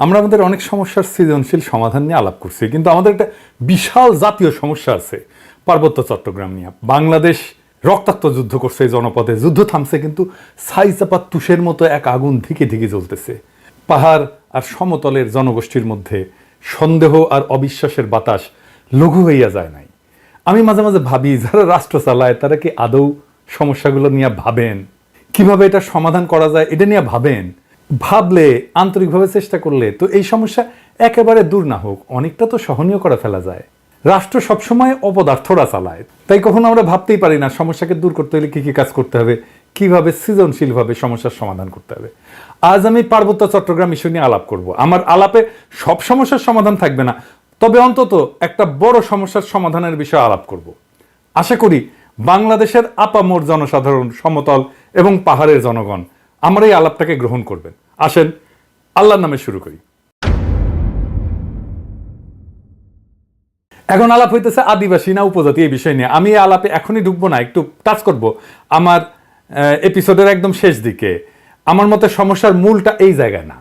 আমরা আমাদের অনেক সমস্যার সৃজনশীল সমাধান নিয়ে আলাপ করছি, কিন্তু আমাদের একটা বিশাল জাতীয় সমস্যা আছে পার্বত্য চট্টগ্রাম নিয়ে। বাংলাদেশ রক্তাক্ত যুদ্ধ করছে এই জনপদে, যুদ্ধ থামছে কিন্তু ছাইচাপা তুষের মতো এক আগুন ধিকে ধিকে জ্বলতেছে। পাহাড় আর সমতলের জনগোষ্ঠীর মধ্যে সন্দেহ আর অবিশ্বাসের বাতাস লঘু হইয়া যায় নাই। আমি মাঝে মাঝে ভাবি, যারা রাষ্ট্র চালায় তারা কি আদৌ সমস্যাগুলো নিয়ে ভাবেন? কিভাবে এটা সমাধান করা যায় এটা নিয়ে ভাবেন? ভাবলে, আন্তরিকভাবে চেষ্টা করলে তো এই সমস্যা একেবারে দূর না হোক, অনেকটা তো সহনীয় করে ফেলা যায়। রাষ্ট্র সবসময় অপদার্থরা চালায়, তাই কখনো আমরা ভাবতেই পারি না সমস্যাকে দূর করতে হলে কি কি কাজ করতে হবে, কিভাবে সৃজনশীলভাবে সমস্যার সমাধান করতে হবে। আজ আমি পার্বত্য চট্টগ্রাম ইস্যু নিয়ে আলাপ করব। আমার আলাপে সব সমস্যার সমাধান থাকবে না, তবে অন্তত একটা বড় সমস্যার সমাধানের বিষয়ে আলাপ করব। আশা করি বাংলাদেশের আপামর জনসাধারণ, সমতল এবং পাহাড়ের জনগণ আমার এই আলাপটাকে গ্রহণ করবেন। আসেন আল্লাহর নামে শুরু করি। এখন আলাপ হইতেছে আদিবাসী না উপজাতি এই বিষয় নিয়ে। আমি এই আলাপে এখনই ঢুকবো না, একটু টাচ করব আমার এপিসোডের একদম শেষ দিকে। আমার মতে সমস্যার মূলটা এই জায়গায় না,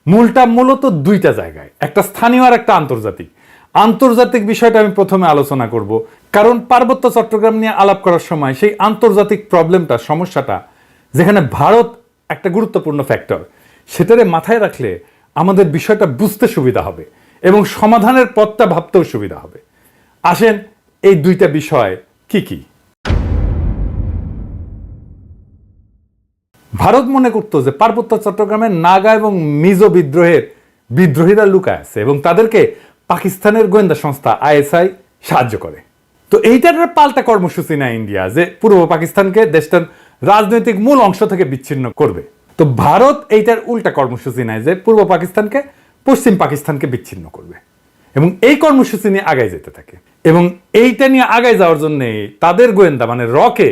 মূলটা মূলত দুইটা জায়গায়, একটা স্থানীয় আর একটা আন্তর্জাতিক। আন্তর্জাতিক বিষয়টা আমি প্রথমে আলোচনা করব, কারণ পার্বত্য চট্টগ্রাম নিয়ে আলাপ করার সময় সেই আন্তর্জাতিক প্রবলেমটা, সমস্যাটা, যেখানে ভারত একটা গুরুত্বপূর্ণ ফ্যাক্টর, সেটারে মাথায় রাখলে আমাদের বিষয়টা বুঝতে সুবিধা হবে এবং সমাধানের পথটা ভাবতেও সুবিধা হবে। আসেন এই দুইটা বিষয় কি কি। ভারত মনে করতো যে পার্বত্য চট্টগ্রামের নাগা এবং মিজো বিদ্রোহীরা লুকায় আছে এবং তাদেরকে পাকিস্তানের গোয়েন্দা সংস্থা আইএসআই সাহায্য করে। তো এইটার পাল্টা কর্মসূচি নেয় ইন্ডিয়া, যে পূর্ব পাকিস্তানকে দেশটার রাজনৈতিক মূল অংশ থেকে বিচ্ছিন্ন করবে। তো ভারত এইটার উল্টা কর্মসূচি নেয়, যে পূর্ব পাকিস্তানকে পশ্চিম পাকিস্তানকে বিচ্ছিন্ন করবে, এবং এই কর্মসূচি নিয়ে আগায় যেতে থাকে। এবং এইটা নিয়ে আগায় যাওয়ার জন্য তাদের গোয়েন্দা মানে রকে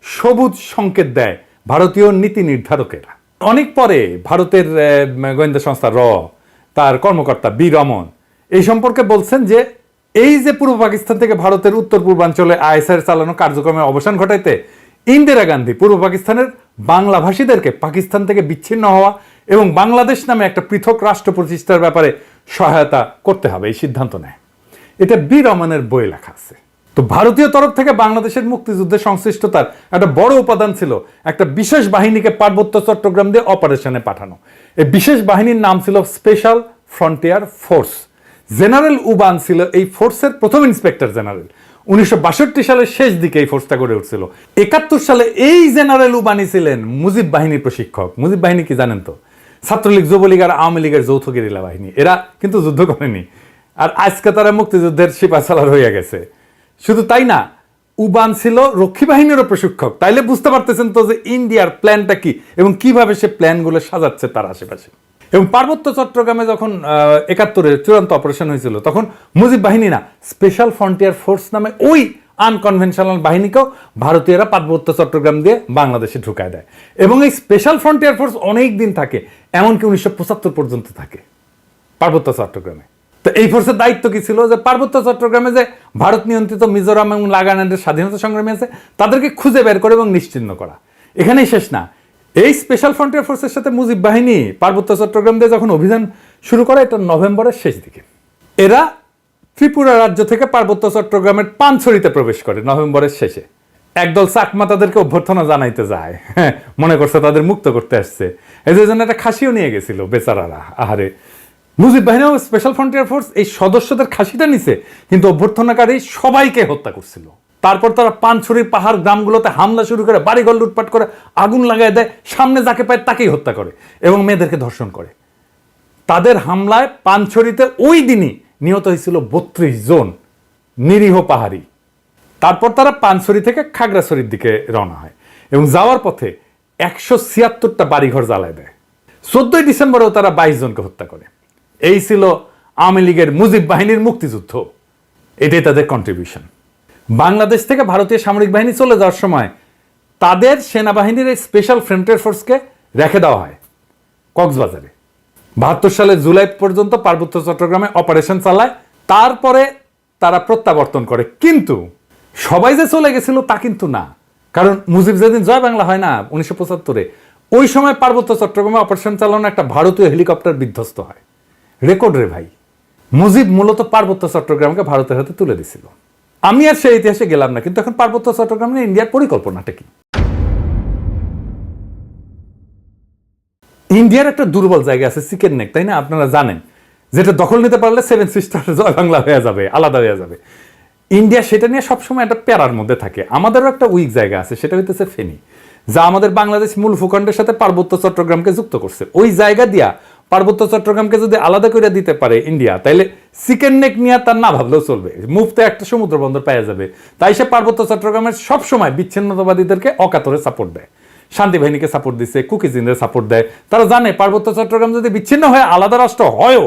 সবুজ সংকেত দেয় ভারতীয় নীতি নির্ধারকেরা। অনেক পরে ভারতের গোয়েন্দা সংস্থা তার কর্মকর্তা বি রমন এই সম্পর্কে বলছেন যে এই যে পূর্ব পাকিস্তান থেকে ভারতের উত্তর পূর্বাঞ্চলে আইএসআইয়ের চালানো কার্যক্রমের অবসান ঘটাইতে ইন্দিরা গান্ধী পূর্ব পাকিস্তানের বাংলাভাষীদেরকে পাকিস্তান থেকে বিচ্ছিন্ন হওয়া এবং বাংলাদেশ নামে একটা পৃথক রাষ্ট্র প্রতিষ্ঠার ব্যাপারে সহায়তা করতে হবে, এই সিদ্ধান্ত নেয়। এটা বি রমনের বই লেখা আছে। তো ভারতীয় তরফ থেকে বাংলাদেশের মুক্তিযুদ্ধে সংশ্লিষ্টতার একটা বড় উপাদান ছিল একটা বিশেষ বাহিনীকে পার্বত্য চট্টগ্রাম দিয়ে অপারেশনে পাঠানো। এই বিশেষ বাহিনীর নাম ছিল special frontier force. General Uban ছিল এই ফোর্সের প্রথম ইন্সপেক্টর জেনারেল। 1962 সালের শেষ দিকে এই ফোর্সটা গড়ে উঠছিল। 71 সালে এই জেনারেল উবানি ছিলেন মুজিব বাহিনীর প্রশিক্ষক। মুজিব বাহিনী কি জানেন তো? ছাত্রলীগ, যুবলীগ আর আওয়ামী লীগের যৌথ গেরিলা বাহিনী। এরা কিন্তু যুদ্ধ করেনি, আর আজকে তারা মুক্তিযুদ্ধের সিপাহসালার হয়ে গেছে। শুধু তাই না, উবান ছিল রক্ষী বাহিনীরও প্রশিক্ষক। তাইলে বুঝতে পারতেছেন তো যে ইন্ডিয়ার প্ল্যানটা কি এবং কিভাবে সে প্ল্যানগুলো সাজাচ্ছে তার আশেপাশে। এবং পার্বত্য চট্টগ্রামে যখন 71-এর চূড়ান্ত অপারেশন হয়েছিল, তখন মুজিব বাহিনী না, স্পেশাল ফ্রন্টিয়ার ফোর্স নামে ওই আনকনভেনশনাল বাহিনীকেও ভারতীয়রা পার্বত্য চট্টগ্রাম দিয়ে বাংলাদেশে ঢুকায় দেয়। এবং এই স্পেশাল ফ্রন্টিয়ার ফোর্স অনেক দিন থাকে, এমনকি 1975 পর্যন্ত থাকে পার্বত্য চট্টগ্রামে। তো এই ফোর্সের দায়িত্ব কি ছিল? যে পার্বত্য চট্টগ্রামে যে ভারত নিয়ন্ত্রিত মিজোরাম এবং নাগাল্যান্ডের স্বাধীনতা সংগ্রামী আছে তাদেরকে খুঁজে বের করে এবং নিশ্চিহ্ন করা। এখানেই শেষ না, এই স্পেশাল ফ্রন্টিয়ার ফোর্সের সাথে মুজিব বাহিনী পার্বত্য চট্টগ্রাম দিয়ে যখন অভিযান শুরু করে, এটা নভেম্বরের শেষ দিকে। এরা ত্রিপুরা রাজ্য থেকে পার্বত্য চট্টগ্রামের পানছড়িতে প্রবেশ করে নভেম্বরের শেষে। একদল চাকমা তাদেরকে অভ্যর্থনা জানাইতে যায়, মনে করছে তাদের মুক্ত করতে আসছে। এই জন্য একটা খাসিও নিয়ে গেছিল বেচারারা। আহারে, মুজিব বাহিনী ও স্পেশাল ফ্রন্টিয়ার ফোর্স এই সদস্যদের খাসিটা নিছে, কিন্তু অভ্যর্থনাকারী সবাইকে হত্যা করছিল। তারপর তারা পানছড়ির পাহাড় গ্রামগুলোতে হামলা শুরু করে, বাড়িঘর লুটপাট করে, আগুন লাগাই দেয়, সামনে যাকে পায় তাকেই হত্যা করে এবং মেয়েদেরকে ধর্ষণ করে। তাদের হামলায় পানছড়িতে ওই দিনই নিহত হয়েছিল 32 জন নিরীহ পাহাড়ি। তারপর তারা পানছড়ি থেকে খাগড়াছড়ির দিকে রওনা হয় এবং যাওয়ার পথে 176টা বাড়িঘর জ্বালায় দেয়। 14 ডিসেম্বরেও তারা 22 জনকে হত্যা করে। এই ছিল আওয়ামী লীগের মুজিব বাহিনীর মুক্তিযুদ্ধ। এটাই তাদের কন্ট্রিবিউশন। বাংলাদেশ থেকে ভারতীয় সামরিক বাহিনী চলে যাওয়ার সময় তাদের সেনাবাহিনীর এই স্পেশাল ফ্রন্টিয়ার ফোর্সকে রেখে দেওয়া হয় কক্সবাজারে। 72 সালের জুলাই পর্যন্ত পার্বত্য চট্টগ্রামে অপারেশন চালায়। তারপরে তারা প্রত্যাবর্তন করে। কিন্তু সবাই যে চলে গেছিল তা কিন্তু না, কারণ মুজিব যেদিন জয় বাংলা হয় না 1975-এ, ওই সময় পার্বত্য চট্টগ্রামে অপারেশন চালানো একটা ভারতীয় হেলিকপ্টার বিধ্বস্ত হয় রেকর্ড রে ভাই। মুজিব মূলত পার্বত্য চট্টগ্রামকে ভারতের হাতে তুলে দিছিল। আমি আর সেই ইতিহাসে গেলাম না, কিন্তু এখন পার্বত্য চট্টগ্রাম নিয়ে ইন্ডিয়ার পরিকল্পনাটা কি? ইন্ডিয়ার একটা দুর্বল জায়গা আছে চিকেন নেক, তাই না? আপনারা জানেন, যেটা দখল নিতে পারলে সেভেন সিস্টার জয় বাংলা হয়ে যাবে, আলাদা হয়ে যাবে। ইন্ডিয়া সেটা নিয়ে সবসময় একটা প্যারার মধ্যে থাকে। আমাদেরও একটা উইক জায়গা আছে, সেটা হইতেছে ফেনী, যা আমাদের বাংলাদেশ মূল ভূখণ্ডের সাথে পার্বত্য চট্টগ্রামকে যুক্ত করছে। ওই জায়গা দিয়া পার্বত্য চট্টগ্রামকে যদি আলাদা করে দিতে পারে ইন্ডিয়া, তাইলে চিকেন নেক নিয়ে তার না ভাবলেও চলবে, মুফতে একটা সমুদ্র বন্দর পাওয়া যাবে। তাই সে পার্বত্য চট্টগ্রামের সবসময় বিচ্ছিন্নতাবাদীদেরকে অকাতরে সাপোর্ট দেয়, শান্তি বাহিনীকে সাপোর্ট দিচ্ছে, কুকিজিনদের সাপোর্ট দেয়। তারা জানে পার্বত্য চট্টগ্রাম যদি বিচ্ছিন্ন হয়ে আলাদা রাষ্ট্র হয়ও,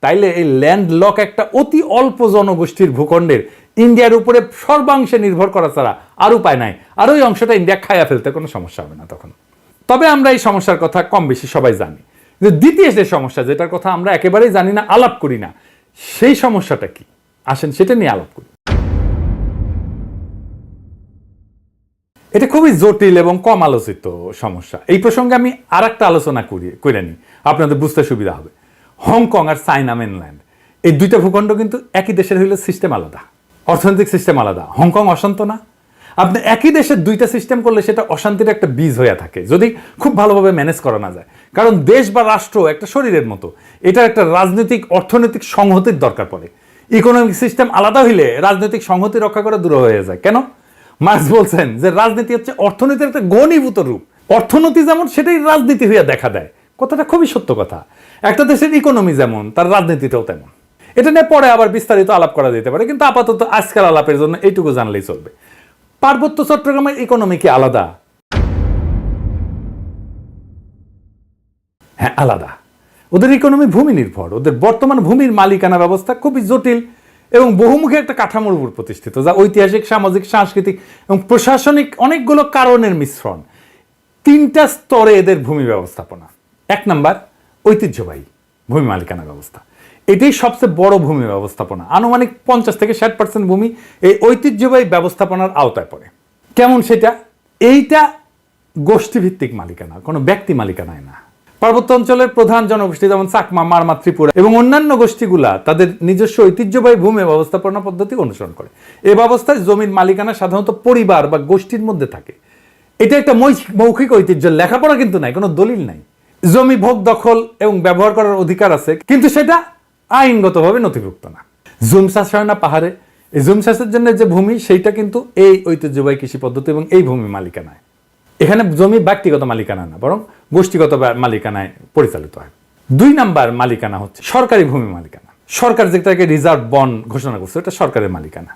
তাইলে এই ল্যান্ড লক একটা অতি অল্প জনগোষ্ঠীর ভূখণ্ডের ইন্ডিয়ার উপরে সর্বাংশে নির্ভর করা ছাড়া আর উপায় নাই। আর ওই অংশটা ইন্ডিয়া খাইয়া ফেলতে কোনো সমস্যা হবে না তখন। তবে আমরা এই সমস্যার কথা কম বেশি সবাই জানি। দ্বিতীয় যে সমস্যা, যেটার কথা আমরা একেবারেই জানি না, আলাপ করি না, সেই সমস্যাটা কি? আসেন সেটা নিয়ে আলাপ করি। এটা খুবই জটিল এবং কম আলোচিত সমস্যা। এই প্রসঙ্গে আমি আর একটা আলোচনা করে নিই, আপনাদের বুঝতে সুবিধা হবে। হংকং আর চায়না মেনল্যান্ড, এই দুইটা ভূখণ্ড কিন্তু একই দেশের হইলে সিস্টেম আলাদা, অর্থনৈতিক সিস্টেম আলাদা। হংকং অশান্ত না? আপনি একই দেশের দুইটা সিস্টেম করলে সেটা অশান্তির একটা বীজ হয়ে থাকে, যদি খুব ভালোভাবে ম্যানেজ করা না যায়। কারণ দেশ বা রাষ্ট্র একটা শরীরের মতো, এটার একটা রাজনৈতিক অর্থনৈতিক সংহতির দরকার পড়ে। ইকোনমিক সিস্টেম আলাদা হইলে রাজনৈতিক সংহতি রক্ষা করা দূর হয়ে যায়। কেন? মার্কস বলছেন যে রাজনীতি হচ্ছে অর্থনীতির একটা ঘনীভূত রূপ। অর্থনীতি যেমন, সেটাই রাজনীতি হইয়া দেখা দেয়। কথাটা খুবই সত্য কথা। একটা দেশের ইকোনমি যেমন, তার রাজনীতিটাও তেমন। এটা নিয়ে পরে আবার বিস্তারিত আলাপ করা যেতে পারে, কিন্তু আপাতত আজকাল আলাপের জন্য এইটুকু জানলেই চলবে। পার্বত্য চট্টগ্রামের ইকোনমি কি আলাদা? হ্যাঁ, আলাদা। ওদের ইকোনমি ভূমি নির্ভর। ওদের বর্তমান ভূমির মালিকানা ব্যবস্থা খুবই জটিল এবং বহুমুখী একটা কাঠামোর উপর প্রতিষ্ঠিত, যা ঐতিহাসিক, সামাজিক, সাংস্কৃতিক এবং প্রশাসনিক অনেকগুলো কারণের মিশ্রণ। তিনটা স্তরে এদের ভূমি ব্যবস্থাপনা। এক নাম্বার, ঐতিহ্যবাহী ভূমি মালিকানা ব্যবস্থা। এটাই সবচেয়ে বড় ভূমি ব্যবস্থাপনা। আনুমানিক 50 থেকে 60% ভূমি এই ঐতিহ্যবাহী ব্যবস্থাপনার আওতায় পড়ে। কেমন সেটা? এইটা গোষ্ঠীভিত্তিক মালিকানা, কোনো ব্যক্তি মালিকানায় না। পার্বত্য অঞ্চলের প্রধান জনগোষ্ঠী যেমন চাকমা, মারমা, ত্রিপুরা এবং অন্যান্য গোষ্ঠীগুলা তাদের নিজস্ব ঐতিহ্যবাহী ভূমি ব্যবস্থাপনা পদ্ধতি অনুসরণ করে। এই ব্যবস্থায় জমির মালিকানা সাধারণত পরিবার বা গোষ্ঠীর মধ্যে থাকে। এটা একটা মৌখিক ঐতিহ্য, লেখাপড়া কিন্তু নাই, কোনো দলিল নাই। জমি ভোগ, দখল এবং ব্যবহার করার অধিকার আছে, কিন্তু সেটা আইনগতভাবে নথিভুক্ত না। জুম চাষ হয় না পাহাড়ে, এই জুম চাষের জন্য যে ভূমি, সেইটা কিন্তু এই ঐতিহ্যবাহী কৃষি পদ্ধতি এবং এই ভূমি মালিকানায়। এখানে জমি ব্যক্তিগত মালিকানা না, বরং গোষ্ঠীগত মালিকানায় পরিচালিত হয়। 2 নাম্বার মালিকানা হচ্ছে সরকারি ভূমি মালিকানা। সরকার যেটাকে রিজার্ভ বন ঘোষণা করছে, এটা সরকারের মালিকানা।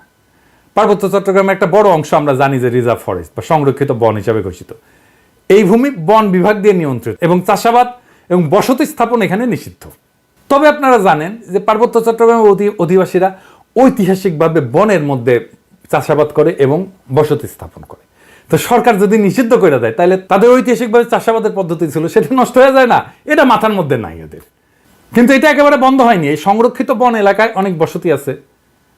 পার্বত্য চট্টগ্রামের একটা বড় অংশ আমরা জানি যে রিজার্ভ ফরেস্ট বা সংরক্ষিত বন হিসাবে ঘোষিত। এই ভূমি বন বিভাগ দিয়ে নিয়ন্ত্রিত এবং চাষাবাদ এবং বসতি স্থাপন এখানে নিষিদ্ধ। তবে আপনারা জানেন যে পার্বত্য চট্টগ্রামের অধিবাসীরা ঐতিহাসিকভাবে বনের মধ্যে চাষাবাদ করে এবং বসতি স্থাপন করে। তো সরকার যদি নিষিদ্ধ করে দেয়, তাহলে তাদের ঐতিহাসিকভাবে চাষাবাদের পদ্ধতি ছিল, সেটা নষ্ট হয়ে যায় না? এটা মাথার মধ্যে নাই এদের। কিন্তু এটা একেবারে বন্ধ হয়নি। এই সংরক্ষিত বন এলাকায় অনেক বসতি আছে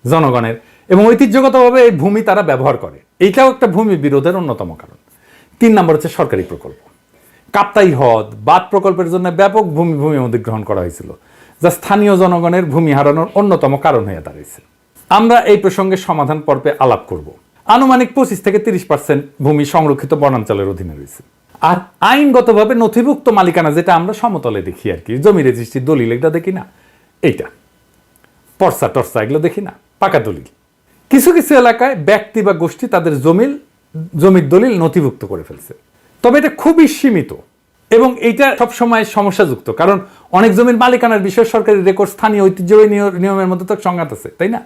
জনগণের এবং ঐতিহ্যগতভাবে এই ভূমি তারা ব্যবহার করে। এইটাও একটা ভূমি বিরোধের অন্যতম কারণ। 3 নম্বর হচ্ছে সরকারি প্রকল্প। কাপ্তাই হ্রদ বাঁধ প্রকল্পের জন্য ব্যাপক ভূমি অধিগ্রহণ করা হয়েছিল, যা স্থানীয় জনগণের ভূমি হারানোর অন্যতম কারণ হয়ে দাঁড়িয়েছে। আমরা এই প্রসঙ্গে সমাধান পর্বে আলাপ করব। আনুমানিক 25 থেকে 30% ভূমি সংরক্ষিত বনাঞ্চলের অধীনে রয়েছে। আর আইনগতভাবে নথিভুক্ত মালিকানা, যেটা আমরা সমতলে দেখি আর কি, জমি রেজিস্ট্রি, দলিল, এটা দেখি না, এইটা পর্সা টর্সা এগুলো দেখি না, পাকা দলিল। কিছু কিছু এলাকায় ব্যক্তি বা গোষ্ঠী তাদের জমির দলিল নথিভুক্ত করে ফেলছে, তবে এটা খুবই সীমিত এবং এইটা সবসময় সমস্যাযুক্ত, কারণ অনেক জমির মালিকানার বিষয়ে সরকারি রেকর্ড, স্থানীয় ঐতিহ্যবাহী নিয়মের মধ্যে তো সংঘাত আছে, তাই না?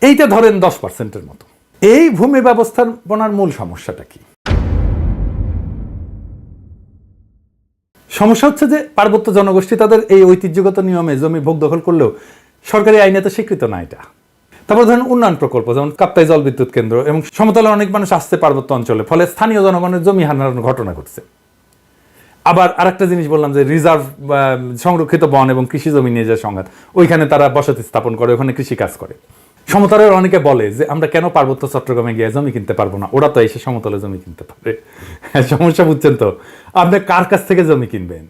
এইটা ধরেন 10%-এর মতো। এই ভূমি ব্যবস্থাপনার মূল সমস্যাটা কি? সমস্যা হচ্ছে যে পার্বত্য জনগোষ্ঠী তাদের এই ঐতিহ্যগত নিয়মে জমি ভোগ দখল করলেও সরকারি আইনে তো স্বীকৃত না এটা। তারপর ধরেন উন্নয়ন প্রকল্প, যেমন কাপ্তাই জল বিদ্যুৎ কেন্দ্র এবং সমতলে অনেক মানুষ আসছে পার্বত্য অঞ্চলে, ফলে স্থানীয় জনগণের জমি হারানোর ঘটনা ঘটছে। আবার আরেকটা জিনিস বললাম যে রিজার্ভ সংরক্ষিত বন এবং কৃষি জমি নিয়ে যে সংঘাত, ওইখানে তারা বসতি স্থাপন করে, ওখানে কৃষি কাজ করে। সমতলের অনেকে বলে যে আমরা কেন পার্বত্য চট্টগ্রামে গিয়ে জমি কিনতে পারবো না, ওরা তো এসে সমতলে জমি কিনতে পারে। সমস্যা বুঝছেন তো? আপনি কার কাছ থেকে জমি কিনবেন?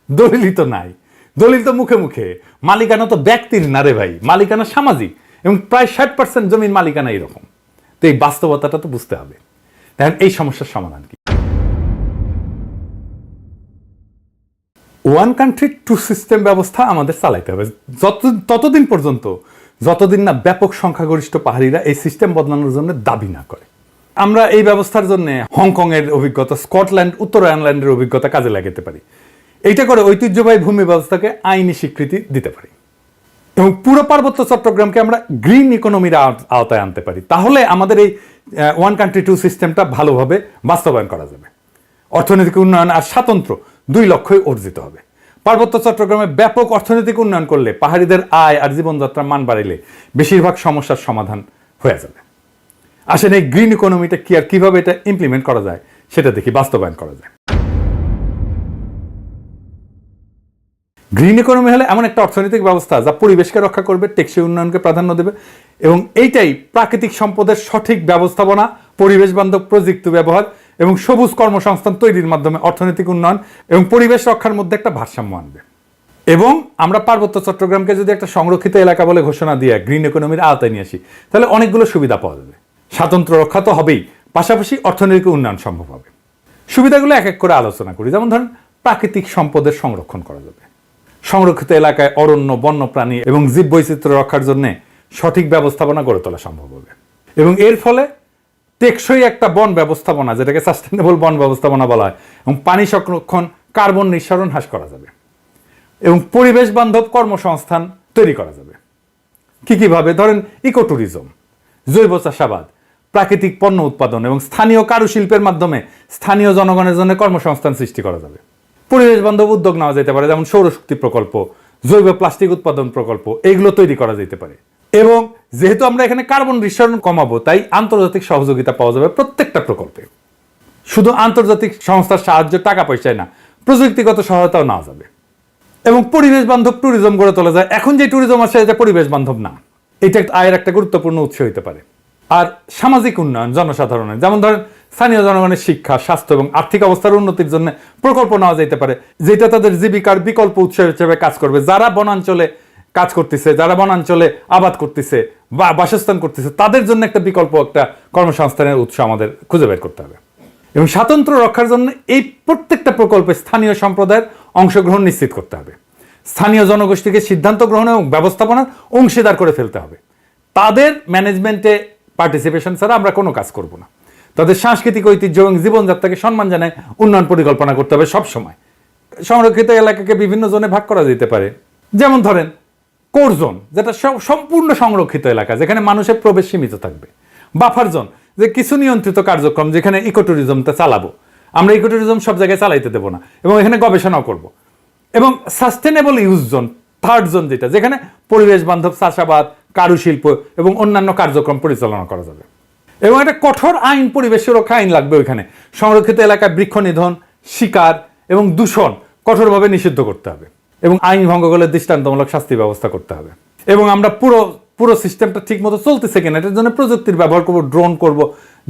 দলিলই তো নাই। দলিল তো মুখে মুখে, মালিকানা তো ব্যক্তির না রে ভাই, মালিকানা সামাজিক, এবং প্রায় 60% জমির মালিকানা এরকম। তো এই বাস্তবতাটা তো বুঝতে হবে। দেখেন এই সমস্যার সমাধান কি? ওয়ান কান্ট্রি টু সিস্টেম ব্যবস্থা আমাদের চালাইতে হবে ততদিন পর্যন্ত যতদিন না ব্যাপক সংখ্যাগরিষ্ঠ পাহাড়িরা এই সিস্টেম বদলানোর জন্য দাবি না করে। আমরা এই ব্যবস্থার জন্য হংকং এর অভিজ্ঞতা, স্কটল্যান্ড, উত্তর আয়ারল্যান্ডের অভিজ্ঞতা কাজে লাগাতে পারি। এইটা করে ঐতিহ্যবাহী ভূমি ব্যবস্থাকে আইনি স্বীকৃতি দিতে পারি এবং পুরো পার্বত্য চট্টগ্রামকে আমরা গ্রিন ইকোনমির আওতায় আনতে পারি। তাহলে আমাদের এই ওয়ান কান্ট্রি টু সিস্টেমটা ভালোভাবে বাস্তবায়ন করা যাবে। অর্থনৈতিক উন্নয়ন আর স্বাতন্ত্র্য 2 লক্ষ্যই অর্জিত হবে। পার্বত্য চট্টগ্রামে ব্যাপক অর্থনৈতিক উন্নয়ন করলে, পাহাড়িদের আয় আর জীবনযাত্রার মান বাড়াইলে বেশিরভাগ সমস্যার সমাধান হয়ে যাবে। আসেন এই গ্রিন ইকোনমিটা কি আর কিভাবে এটা ইমপ্লিমেন্ট করা যায় সেটা দেখি, বাস্তবায়ন করা যায়। গ্রিন ইকোনমি হলে এমন একটা অর্থনৈতিক ব্যবস্থা যা পরিবেশকে রক্ষা করবে, টেকসই উন্নয়নকে প্রাধান্য দেবে এবং এইটাই প্রাকৃতিক সম্পদের সঠিক ব্যবস্থাপনা, পরিবেশ বান্ধব প্রযুক্তি ব্যবহার এবং সবুজ কর্মসংস্থান তৈরির মাধ্যমে অর্থনৈতিক উন্নয়ন এবং পরিবেশ রক্ষার মধ্যে একটা ভারসাম্য আনবে। এবং আমরা পার্বত্য চট্টগ্রামকে যদি একটা সংরক্ষিত এলাকা বলে ঘোষণা দিয়ে গ্রিন ইকোনমির আওতায় নিয়ে আসি, তাহলে অনেকগুলো সুবিধা পাওয়া যাবে। স্বাতন্ত্র্য রক্ষা তো হবেই, পাশাপাশি অর্থনৈতিক উন্নয়ন সম্ভব হবে। সুবিধাগুলো এক এক করে আলোচনা করি। যেমন ধরেন, প্রাকৃতিক সম্পদের সংরক্ষণ করা যাবে। সংরক্ষিত এলাকায় অরণ্য, বন্যপ্রাণী এবং জীব বৈচিত্র্য রক্ষার জন্য সঠিক ব্যবস্থাপনা গড়ে তোলা সম্ভব হবে এবং এর ফলে টেকসই একটা বন ব্যবস্থাপনা, যেটাকে সাস্টেনেবল বন ব্যবস্থাপনা বলা হয়, এবং পানি সংরক্ষণ, কার্বন নিঃসরণ হ্রাস করা যাবে এবং পরিবেশ বান্ধব কর্মসংস্থান তৈরি করা যাবে। কিভাবে? ধরেন ইকো ট্যুরিজম, জৈব চাষাবাদ, প্রাকৃতিক পণ্য উৎপাদন এবং স্থানীয় কারুশিল্পের মাধ্যমে স্থানীয় জনগণের জন্য কর্মসংস্থান সৃষ্টি করা যাবে। পরিবেশ বান্ধব উদ্যোগ নেওয়া যেতে পারে, যেমন সৌরশক্তি প্রকল্প, জৈব প্লাস্টিক উৎপাদন প্রকল্প, এগুলো তৈরি করা যেতে পারে। এবং যেহেতু আমরা এখানে কার্বন নিঃসরণ কমাবো, তাই আন্তর্জাতিক সহযোগিতা পাওয়া যাবে প্রত্যেকটা প্রকল্পে। শুধু আন্তর্জাতিক সংস্থার সাহায্য, টাকা পয়সায় না, প্রযুক্তিগত সহায়তাও নেওয়া যাবে এবং পরিবেশ বান্ধব ট্যুরিজম গড়ে তোলা যায়। এখন যে ট্যুরিজম আছে এটা পরিবেশ বান্ধব না, এটা আয়ের একটা গুরুত্বপূর্ণ উৎস হতে পারে। আর সামাজিক উন্নয়ন জনসাধারণের, যেমন ধরেন স্থানীয় জনগণের শিক্ষা, স্বাস্থ্য এবং আর্থিক অবস্থার উন্নতির জন্য প্রকল্প নেওয়া যেতে পারে, যেটা তাদের জীবিকার বিকল্প উৎস হিসেবে কাজ করবে। যারা বনাঞ্চলে কাজ করতেছে, যারা বনাঞ্চলে আবাদ করতেছে বা বাসস্থান করতেছে, তাদের জন্য একটা বিকল্প, একটা কর্মসংস্থানের উৎস আমাদের খুঁজে বের করতে হবে। এবং স্বাতন্ত্র্য রক্ষার জন্য এই প্রত্যেকটা প্রকল্পে স্থানীয় সম্প্রদায়ের অংশগ্রহণ নিশ্চিত করতে হবে। স্থানীয় জনগোষ্ঠীকে সিদ্ধান্ত গ্রহণ এবং ব্যবস্থাপনার অংশীদার করে ফেলতে হবে। তাদের ম্যানেজমেন্টে পার্টিসিপেশন ছাড়া আমরা কোনো কাজ করব না। তাদের সাংস্কৃতিক ঐতিহ্য এবং জীবনযাত্রাকে সম্মান জানায় উন্নয়ন পরিকল্পনা করতে হবে সব সময়। সংরক্ষিত এলাকাকে বিভিন্ন জোনে ভাগ করা যেতে পারে। যেমন ধরেন কোর জোন, যেটা সম্পূর্ণ সংরক্ষিত এলাকা, যেখানে মানুষের প্রবেশ সীমিত থাকবে। বাফার জোন, যে কিছু নিয়ন্ত্রিত কার্যক্রম, যেখানে ইকো ট্যুরিজমটা চালাবো। আমরা ইকো ট্যুরিজম সব জায়গায় চালাইতে দেবো না এবং এখানে গবেষণাও করব। এবং sustainable use zone, third zone, যেখানে পরিবেশ বান্ধব চাষাবাদ, কারুশিল্প এবং অন্যান্য কার্যক্রম পরিচালনা করা যাবে। এবং একটা কঠোর আইন, পরিবেশ সুরক্ষা আইন লাগবে ওইখানে। সংরক্ষিত এলাকায় বৃক্ষ নিধন, শিকার এবং দূষণ কঠোরভাবে নিষিদ্ধ করতে হবে এবং আইন ভঙ্গ করলে দৃষ্টান্তমূলক শাস্তি ব্যবস্থা করতে হবে। এবং আমরা পুরো সিস্টেমটা ঠিক মতো চলতেছে কিনা এটার জন্য প্রযুক্তির ব্যবহার করব,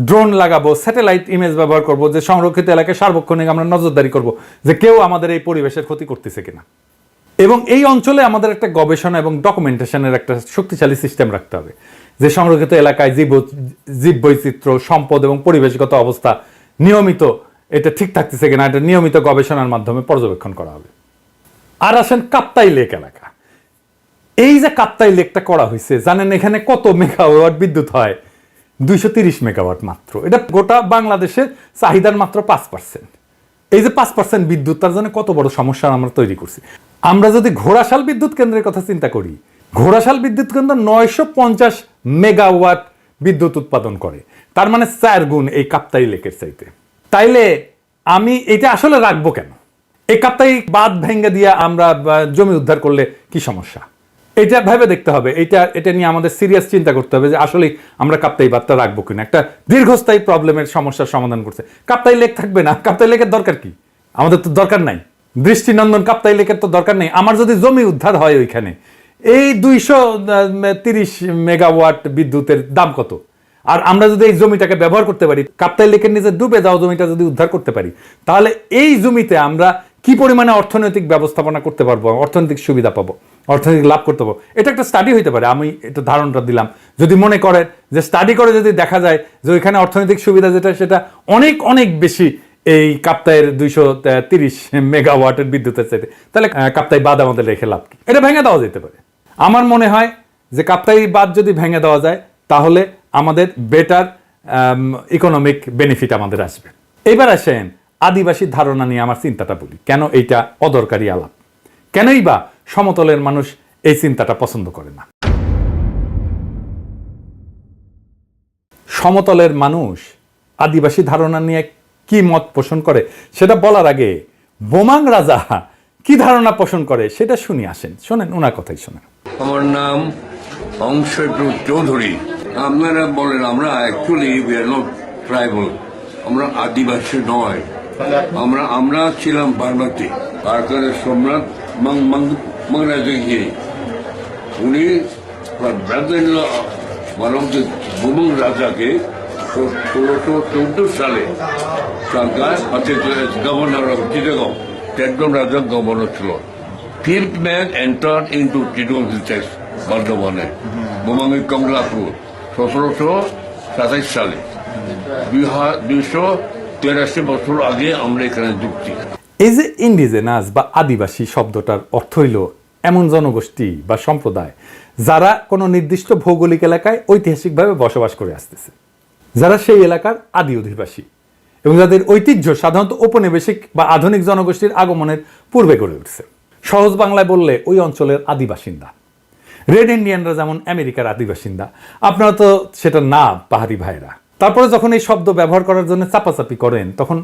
ড্রোন লাগাবো, স্যাটেলাইট ইমেজ ব্যবহার করব, যে সংরক্ষিত এলাকায় সার্বক্ষণিক আমরা নজরদারি করব যে কেউ আমাদের এই পরিবেশের ক্ষতি করতেছে কিনা। এবং এই অঞ্চলে আমাদের একটা গবেষণা এবং ডকুমেন্টেশনের একটা শক্তিশালী সিস্টেম রাখতে হবে, যে সংরক্ষিত এলাকায় জীব বৈচিত্র্য, সম্পদ এবং পরিবেশগত অবস্থা নিয়মিত এটা ঠিক থাকতেছে কিনা, এটা নিয়মিত গবেষণার মাধ্যমে পর্যবেক্ষণ করা হবে। আর আসেন কাপ্তাই লেক এলাকা। এই যে কাপ্তাই লেকটা করা হয়েছে, জানেন এখানে কত মেগাওয়াট বিদ্যুৎ হয়? 230 মেগাওয়াট মাত্র। এটা গোটা বাংলাদেশের চাহিদার মাত্র 5%। এই যে 5% বিদ্যুৎ, তার জন্য কত বড় সমস্যা আমরা তৈরি করছি। আমরা যদি ঘোড়াশাল বিদ্যুৎ কেন্দ্রের কথা চিন্তা করি, ঘোড়াশাল বিদ্যুৎ কেন্দ্র 950 মেগাওয়াট বিদ্যুৎ উৎপাদন করে, তার মানে 4 গুণ এই কাপ্তাই লেকের চাইতে। তাইলে আমি এটা আসলে রাখবো কেন? এই কাপ্তাই বাঁধ ভেঙে দিয়ে আমরা জমি উদ্ধার করলে কি সমস্যা? এটা ভেবে দেখতে হবে। এটা নিয়ে আমাদের সিরিয়াস চিন্তা করতে হবে যে আসলে আমরা কাপ্তাই বাঁধটা রাখবো কিনা। একটা দীর্ঘস্থায়ী প্রবলেমের সমস্যার সমাধান করছে। কাপ্তাই লেক থাকবে না? কাপ্তাই লেকের দরকার কি? আমাদের তো দরকার নাই। দৃষ্টিনন্দন কাপ্তাই লেকের তো দরকার নেই। আমার যদি জমি উদ্ধার হয় ওইখানে, এই 230 মেগাওয়াট বিদ্যুতের দাম কত? আর আমরা যদি এই জমিটাকে ব্যবহার করতে পারি, কাপ্তাই লেকের নিচে ডুবে যাওয়া জমিটা যদি উদ্ধার করতে পারি, তাহলে এই জমিতে আমরা কি পরিমাণে অর্থনৈতিক ব্যবস্থাপনা করতে পারবো, অর্থনৈতিক সুবিধা পাবো, অর্থনৈতিক লাভ করতে পারবো, এটা একটা স্টাডি হইতে পারে। আমি এটা ধারণাটা দিলাম। যদি মনে করেন যে স্টাডি করে যদি দেখা যায় যে ওইখানে অর্থনৈতিক সুবিধা যেটা সেটা অনেক অনেক বেশি এই কাপ্তাইয়ের 230 মেগাওয়াটের বিদ্যুতের চাইতে, তাহলে কাপ্তাই বাদ আমাদের রেখে লাভ কি? এটা ভেঙে দেওয়া যেতে পারে। আমার মনে হয় যে কাপ্তাই বাদ যদি ভেঙে দেওয়া যায় তাহলে আমাদের বেটার ইকোনমিক বেনিফিট আমাদের আসবে। এবার আসেন আদিবাসী ধারণা নিয়ে আমার চিন্তাটা বলি, কেন এইটা অদরকারি আলাপ, কেনই বা সমতলের মানুষ এই চিন্তাটা পছন্দ করে না। সমতলের মানুষ আদিবাসী ধারণা নিয়ে কি মত পোষণ করে সেটা বলার আগে বোমাং রাজা কি ধারণা পোষণ করে সেটা শুনি, আসেন শোনেন, ওনার কথাই শোনেন। আমার নাম অংশটু চৌধুরী। আপনারা বলেন আমরা actually we are not tribal, আমরা আদিবাসী নয়। আমরা ছিলাম বার্মাতে। কারখানের সম্রাট মাংরাজগিরি, উনি বোমাং রাজাকে 1614 সালে সরকার গভর্নর অফ চিটাগং, টেকডম রাজার গভর্নর ছিল। Fifth man entered into Chittagong Hills, বর্ধমানে, বোমাঙ্গি কমলাপুর 1727 সালে। 283 বছর আগে আমরা এখানে যুক্তি। এই যে ইন্ডিজেনাস বা আদিবাসী শব্দটার অর্থ হইল এমন জনগোষ্ঠী বা সম্প্রদায় যারা কোনো নির্দিষ্ট ভৌগোলিক এলাকায় ঐতিহাসিকভাবে বসবাস করে আসতেছে, যারা সেই এলাকার আদি অধিবাসী এবং যাদের ঐতিহ্য সাধারণত ঔপনিবেশিক বা আধুনিক জনগোষ্ঠীর আগমনের পূর্বে গড়ে উঠছে। সহজ বাংলায় বললে ওই অঞ্চলের আদিবাসিন্দা। রেড ইন্ডিয়ানরা যেমন আমেরিকার আদিবাসিন্দা, আপনারা তো সেটা না পাহাড়ি ভাইরা। তারপরে যখন এই শব্দ ব্যবহার করার জন্য চাপাচাপি করেন তখন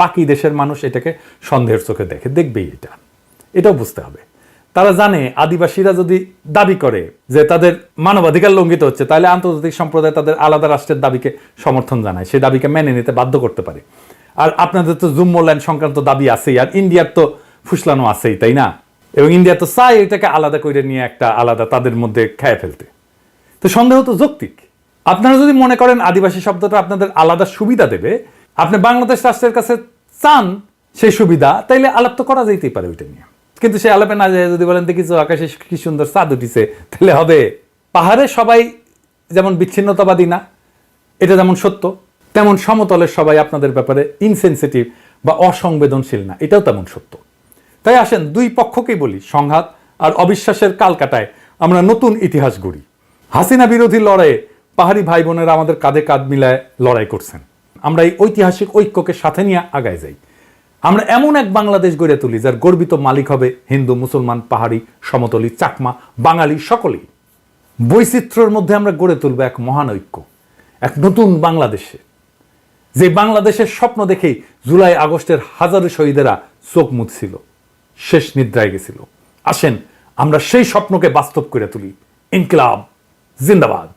বাকি দেশের মানুষ এটাকে সন্দেহের চোখে দেখবেই। এটাও বুঝতে হবে। তারা জানে আদিবাসীরা যদি দাবি করে যে তাদের মানবাধিকার লঙ্ঘিত হচ্ছে, তাহলে আন্তর্জাতিক সম্প্রদায় তাদের আলাদা রাষ্ট্রের দাবিকে সমর্থন জানায়, সেই দাবিকে মেনে নিতে বাধ্য করতে পারে। আর আপনাদের তো জুম্মল্যান্ড সংক্রান্ত দাবি আছেই, আর ইন্ডিয়ার তো ফুসলানো আছেই, তাই না? এবং ইন্ডিয়া তো চায় এটাকে আলাদা করে নিয়ে একটা আলাদা তাদের মধ্যে খেয়ে ফেলতে। তো সন্দেহ তো যৌক্তিক। আপনারা যদি মনে করেন আদিবাসী শব্দটা আপনাদের আলাদা সুবিধা দেবে, আপনি বাংলাদেশ রাষ্ট্রের কাছে চান সেই সুবিধা, তাইলে আলাপ তো করা যেতেই পারে ওইটা নিয়ে। কিন্তু সে আলাপে না যায় যদি বলেন দেখিস আকাশে কি সুন্দর চাঁদ উঠিছে, তাহলে হবে। পাহাড়ে সবাই যেমন বিচ্ছিন্নতাবাদী না, এটা যেমন সত্য, তেমন সমতলের সবাই আপনাদের ব্যাপারে ইনসেনসিটিভ বা অসংবেদনশীল না, এটাও তেমন সত্য। তাই আসেন দুই পক্ষকেই বলি, সংঘাত আর অবিশ্বাসের কালকাটায় আমরা নতুন ইতিহাস গড়ি। হাসিনা বিরোধী লড়াইয়ে পাহাড়ি ভাই বোনেরা আমাদের কাঁধে কাঁধ মিলায় লড়াই করছেন। আমরা এই ঐতিহাসিক ঐক্যকে সাথে নিয়ে আগায় যাই। আমরা এমন এক বাংলাদেশ গড়ে তুলি যার গর্বিত মালিক হবে হিন্দু, মুসলমান, পাহাড়ি, সমতলী, চাকমা, বাঙালি সকলেই। বৈচিত্র্যের মধ্যে আমরা গড়ে তুলব এক মহান ঐক্য, এক নতুন বাংলাদেশে, যে বাংলাদেশের স্বপ্ন দেখেই জুলাই আগস্টের হাজারো শহীদেরা চোখ মুছছিল, শেষ নিদ্রায় গেছিল। আসেন আমরা সেই স্বপ্নকে বাস্তব করে তুলি। ইনকিলাব জিন্দাবাদ।